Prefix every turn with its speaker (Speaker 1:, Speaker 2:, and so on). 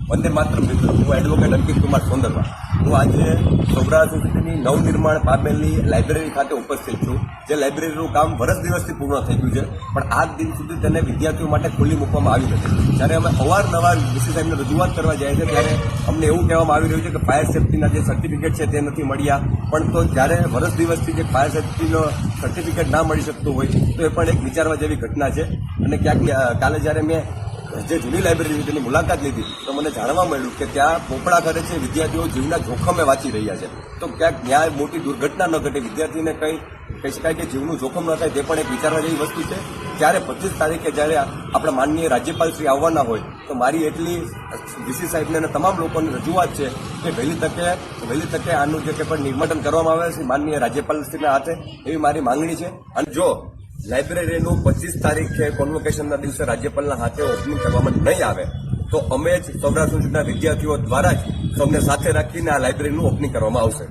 Speaker 1: વંદે માતરમ મિત્રો, હું એડવોકેટ અંકિત કુમાર સોંદરવા. હું આજે સૌરાષ્ટ્ર યુનિવર્સિટીની નવનિર્માણ પામેલી લાઇબ્રેરી ખાતે ઉપસ્થિત છું. જે લાઇબ્રેરીનું કામ વર્ષ દિવસથી પૂર્ણ થઈ ગયું છે, પણ આજ દિન સુધી તેને વિદ્યાર્થીઓ માટે ખુલ્લી મૂકવામાં આવી નથી. જ્યારે અમે અવારનવાર વીસી સાહેબને રજૂઆત કરવા જાય છે, ત્યારે અમને એવું કહેવામાં આવી રહ્યું છે કે ફાયર સેફ્ટીના જે સર્ટિફિકેટ છે તે નથી મળ્યા. પણ તો જ્યારે વર્ષ દિવસથી જે ફાયર સેફ્ટીનો સર્ટિફિકેટ ના મળી શકતું હોય તો એ પણ એક વિચારવા જેવી ઘટના છે. અને ક્યાંક કાલે જ્યારે મેં જે જૂની લાઇબ્રેરી તેની મુલાકાત લીધી તો મને જાણવા મળ્યું કે ત્યાં પોપડા કરે છે, વિદ્યાર્થીઓ જીવના જોખમે વાંચી રહ્યા છે. તો ક્યાંક ન્યાય મોટી દુર્ઘટના ન ઘટે, વિદ્યાર્થીને કહી શકાય કે જીવનું જોખમ ન થાય, તે પણ એક વિચારવા જેવી વસ્તુ છે. ત્યારે 25 તારીખે જ્યારે આપણા માનનીય રાજ્યપાલ શ્રી આવવાના હોય તો મારી એટલી વીસી સાહેબને અને તમામ લોકોની રજૂઆત છે કે વહેલી તકે આનું જે કંઈ પણ નિર્માણ કરવામાં આવે છે માનનીય રાજ્યપાલશ્રીના હાથે, એવી મારી માંગણી છે. અને જો લાઇબ્રેરીનું 25 તારીખે કોન્વોકેશનના દિવસે રાજ્યપાલના હાથે ઓપનિંગ કરવામાં નહીં આવે તો અમે જ સૌરાષ્ટ્રના વિદ્યાર્થીઓ દ્વારા જ સૌને સાથે રાખીને આ લાઇબ્રેરીનું ઓપનિંગ કરવામાં આવશે.